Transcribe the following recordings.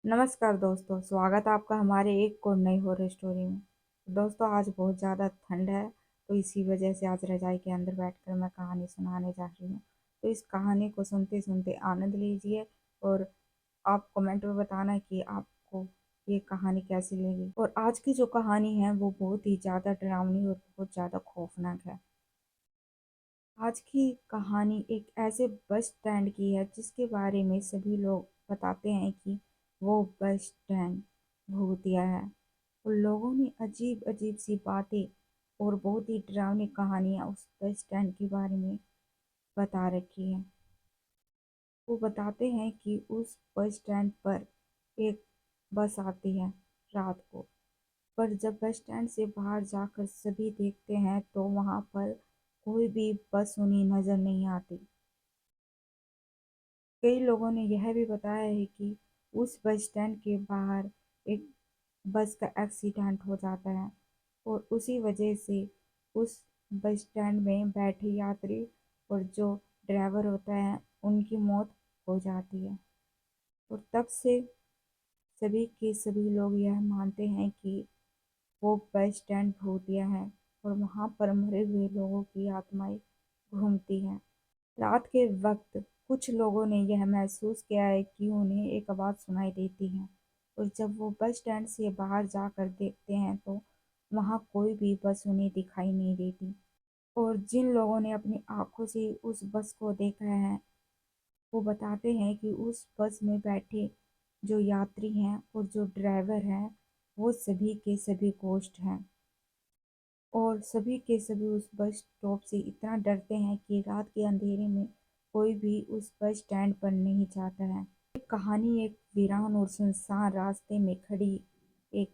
नमस्कार दोस्तों, स्वागत है आपका हमारे एक और नई हॉरर स्टोरी में। दोस्तों, आज बहुत ज़्यादा ठंड है, तो इसी वजह से आज रजाई के अंदर बैठकर मैं कहानी सुनाने जा रही हूँ। तो इस कहानी को सुनते सुनते आनंद लीजिए और आप कमेंट में बताना कि आपको ये कहानी कैसी लगी। और आज की जो कहानी है वो बहुत ही ज़्यादा डरावनी और बहुत ज़्यादा खौफनाक है। आज की कहानी एक ऐसे बस स्टैंड की है जिसके बारे में सभी लोग बताते हैं कि वो बस स्टैंड भूतिया है। उन लोगों ने अजीब अजीब सी बातें और बहुत ही डरावनी कहानियां उस बस स्टैंड के बारे में बता रखी हैं। वो बताते हैं कि उस बस स्टैंड पर एक बस आती है रात को। पर जब बस स्टैंड से बाहर जाकर सभी देखते हैं तो वहां पर कोई भी बस उन्हें नजर नहीं आती। कई लोगों ने यह भी बताया है कि उस बस स्टैंड के बाहर एक बस का एक्सीडेंट हो जाता है और उसी वजह से उस बस स्टैंड में बैठे यात्री और जो ड्राइवर होता है उनकी मौत हो जाती है। और तब से सभी के सभी लोग यह मानते हैं कि वो बस स्टैंड भूतिया है और वहाँ पर मरे हुए लोगों की आत्माएं घूमती हैं। रात के वक्त कुछ लोगों ने यह महसूस किया है कि उन्हें एक आवाज़ सुनाई देती है और जब वो बस स्टैंड से बाहर जाकर देखते हैं तो वहाँ कोई भी बस उन्हें दिखाई नहीं देती। और जिन लोगों ने अपनी आंखों से उस बस को देखा है वो बताते हैं कि उस बस में बैठे जो यात्री हैं और जो ड्राइवर हैं वो सभी के सभी गोश्त हैं। और सभी के सभी उस बस स्टॉप से इतना डरते हैं कि रात के अंधेरे में कोई भी उस बस स्टैंड पर नहीं जाता है। ये कहानी एक वीरान और सुनसान रास्ते में खड़ी एक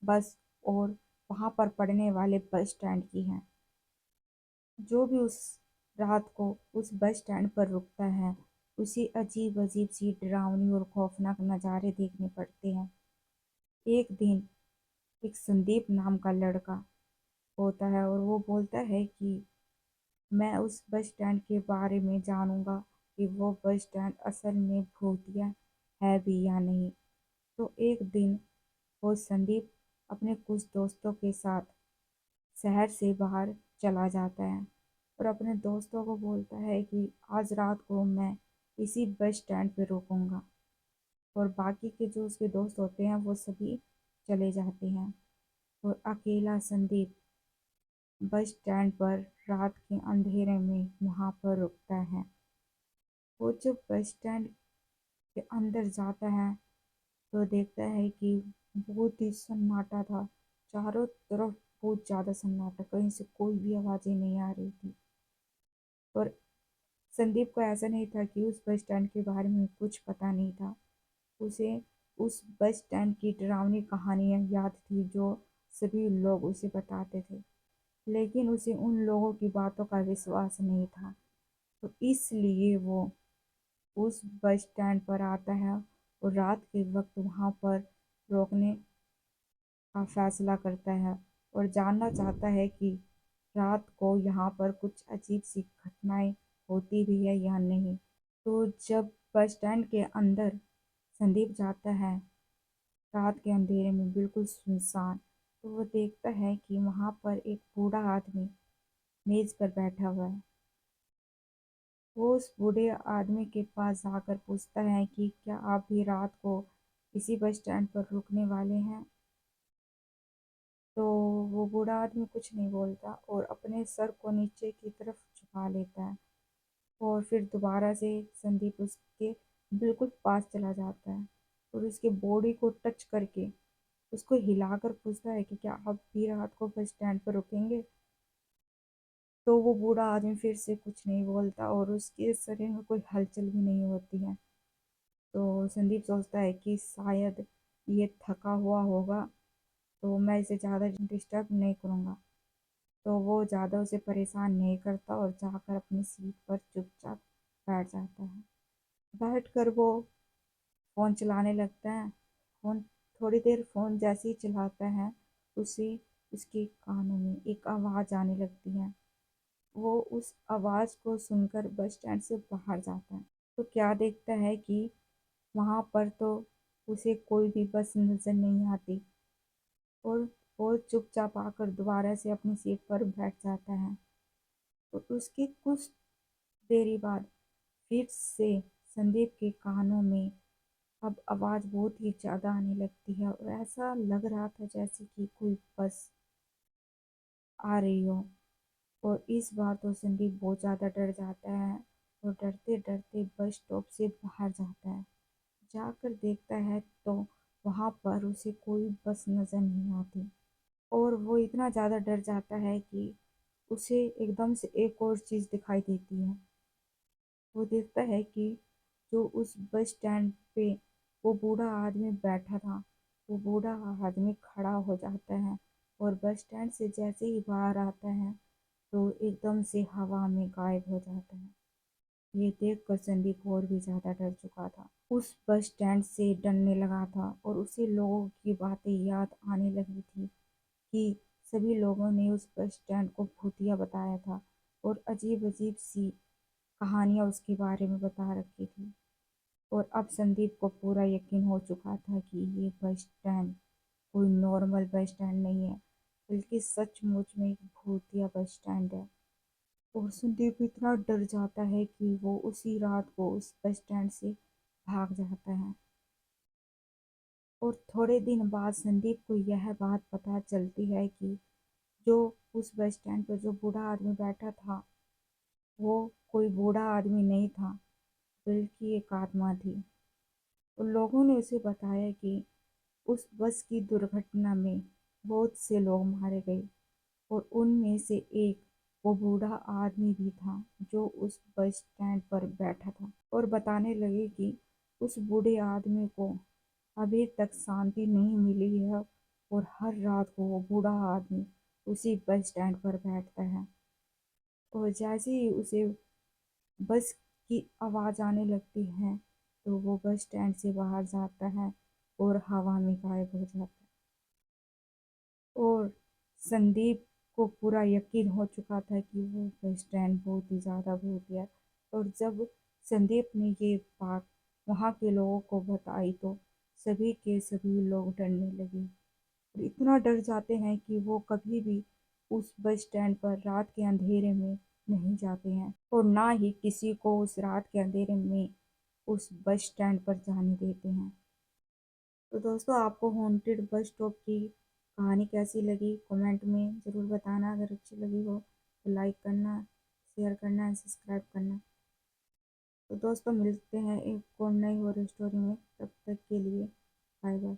बस और वहां पर पड़ने वाले बस स्टैंड की है। जो भी उस रात को उस बस स्टैंड पर रुकता है उसे अजीब अजीब सी डरावनी और खौफनाक नज़ारे देखने पड़ते हैं। एक दिन एक संदीप नाम का लड़का होता है और वो बोलता है कि मैं उस बस स्टैंड के बारे में जानूंगा कि वो बस स्टैंड असल में भूतिया है भी या नहीं। तो एक दिन वो संदीप अपने कुछ दोस्तों के साथ शहर से बाहर चला जाता है और अपने दोस्तों को बोलता है कि आज रात को मैं इसी बस स्टैंड पे रुकूंगा। और बाकी के जो उसके दोस्त होते हैं वो सभी चले जाते हैं और अकेला संदीप बस स्टैंड पर रात के अंधेरे में वहां पर रुकता है। वो जब बस स्टैंड के अंदर जाता है तो देखता है कि बहुत ही सन्नाटा था। चारों तरफ बहुत ज्यादा सन्नाटा, कहीं से कोई भी आवाजें नहीं आ रही थी। और संदीप को ऐसा नहीं था कि उस बस स्टैंड के बारे में कुछ पता नहीं था। उसे उस बस स्टैंड की डरावनी कहानियां याद थी जो सभी लोग उसे बताते थे, लेकिन उसे उन लोगों की बातों का विश्वास नहीं था। तो इसलिए वो उस बस स्टैंड पर आता है और रात के वक्त वहां पर रोकने का फैसला करता है और जानना चाहता है कि रात को यहाँ पर कुछ अजीब सी घटनाएं होती भी है या नहीं। तो जब बस स्टैंड के अंदर संदीप जाता है रात के अंधेरे में बिल्कुल सुनसान, तो वो देखता है कि वहां पर एक बूढ़ा आदमी मेज पर बैठा हुआ है। वो उस बूढ़े आदमी के पास जाकर पूछता है कि क्या आप भी रात को इसी बस स्टैंड पर रुकने वाले हैं। तो वो बूढ़ा आदमी कुछ नहीं बोलता और अपने सर को नीचे की तरफ झुका लेता है। और फिर दोबारा से संदीप उसके बिल्कुल पास चला जाता है और उसके बॉडी को टच करके उसको हिलाकर पूछता है कि क्या आप भी रात को बस स्टैंड पर रुकेंगे। तो वो बूढ़ा आदमी फिर से कुछ नहीं बोलता और उसके शरीर में कोई हलचल भी नहीं होती है। तो संदीप सोचता है कि शायद ये थका हुआ होगा, तो मैं इसे ज़्यादा डिस्टर्ब नहीं करूँगा। तो वो ज़्यादा उसे परेशान नहीं करता और जाकर अपनी सीट पर चुपचाप बैठ जाता है। बैठकर वो फ़ोन चलाने लगता है। फ़ोन थोड़ी देर फ़ोन जैसे ही चलाता है उसे उसके कानों में एक आवाज़ आने लगती है। वो उस आवाज़ को सुनकर बस स्टैंड से बाहर जाता है तो क्या देखता है कि वहाँ पर तो उसे कोई भी बस नजर नहीं आती और वो चुपचाप आकर दोबारा से अपनी सीट पर बैठ जाता है। और उसके कुछ देरी बाद फिर से संदीप के कानों में अब आवाज बहुत ही ज्यादा आने लगती है और ऐसा लग रहा था जैसे कि कोई बस आ रही हो। और इस बार तो संदीप बहुत ज्यादा डर जाता है और डरते डरते बस स्टॉप से बाहर जाता है। जाकर देखता है तो वहां पर उसे कोई बस नजर नहीं आती और वो इतना ज़्यादा डर जाता है कि उसे एकदम से एक और चीज़ दिखाई देती है। वो देखता है कि जो उस बस स्टैंड पे वो बूढ़ा आदमी बैठा था, वो बूढ़ा आदमी खड़ा हो जाता है और बस स्टैंड से जैसे ही बाहर आता है तो एकदम से हवा में गायब हो जाता है। ये देखकर संदीप और भी ज्यादा डर चुका था। उस बस स्टैंड से डरने लगा था और उसे लोगों की बातें याद आने लगी थी कि सभी लोगों ने उस बस स्टैंड को भूतिया बताया था और अजीब अजीब सी कहानियां उसके बारे में बता रखी थी। और अब संदीप को पूरा यकीन हो चुका था कि ये बस स्टैंड कोई नॉर्मल बस स्टैंड नहीं है, बल्कि सचमुच में एक भूतिया बस स्टैंड है। और संदीप इतना डर जाता है कि वो उसी रात को उस बस स्टैंड से भाग जाता है। और थोड़े दिन बाद संदीप को यह बात पता चलती है कि जो उस बस स्टैंड पर जो बूढ़ा आदमी बैठा था वो कोई बूढ़ा आदमी नहीं था, बल्कि एक आत्मा थी। और लोगों ने उसे बताया कि उस बस की दुर्घटना में बहुत से लोग मारे गए और उनमें से एक वो बूढ़ा आदमी भी था जो उस बस स्टैंड पर बैठा था। और बताने लगे कि उस बूढ़े आदमी को अभी तक शांति नहीं मिली है और हर रात को वो बूढ़ा आदमी उसी बस स्टैंड पर बैठता है। और जैसे ही उसे बस की आवाज़ आने लगती है तो वो बस स्टैंड से बाहर जाता है और हवा में गायब हो जाता है। और संदीप को पूरा यकीन हो चुका था कि वो बस स्टैंड बहुत ही ज़्यादा भूतिया है। और जब संदीप ने ये बात वहाँ के लोगों को बताई तो सभी के सभी लोग डरने लगे और इतना डर जाते हैं कि वो कभी भी उस बस स्टैंड पर रात के अंधेरे में नहीं जाते हैं और ना ही किसी को उस रात के अंधेरे में उस बस स्टैंड पर जाने देते हैं। तो दोस्तों आपको हॉन्टेड बस स्टॉप की कहानी कैसी लगी कमेंट में ज़रूर बताना। अगर अच्छी लगी हो तो लाइक करना, शेयर करना एंड सब्सक्राइब करना। तो दोस्तों मिलते हैं एक और नई हॉरर स्टोरी में, तब तक के लिए बाय बाय।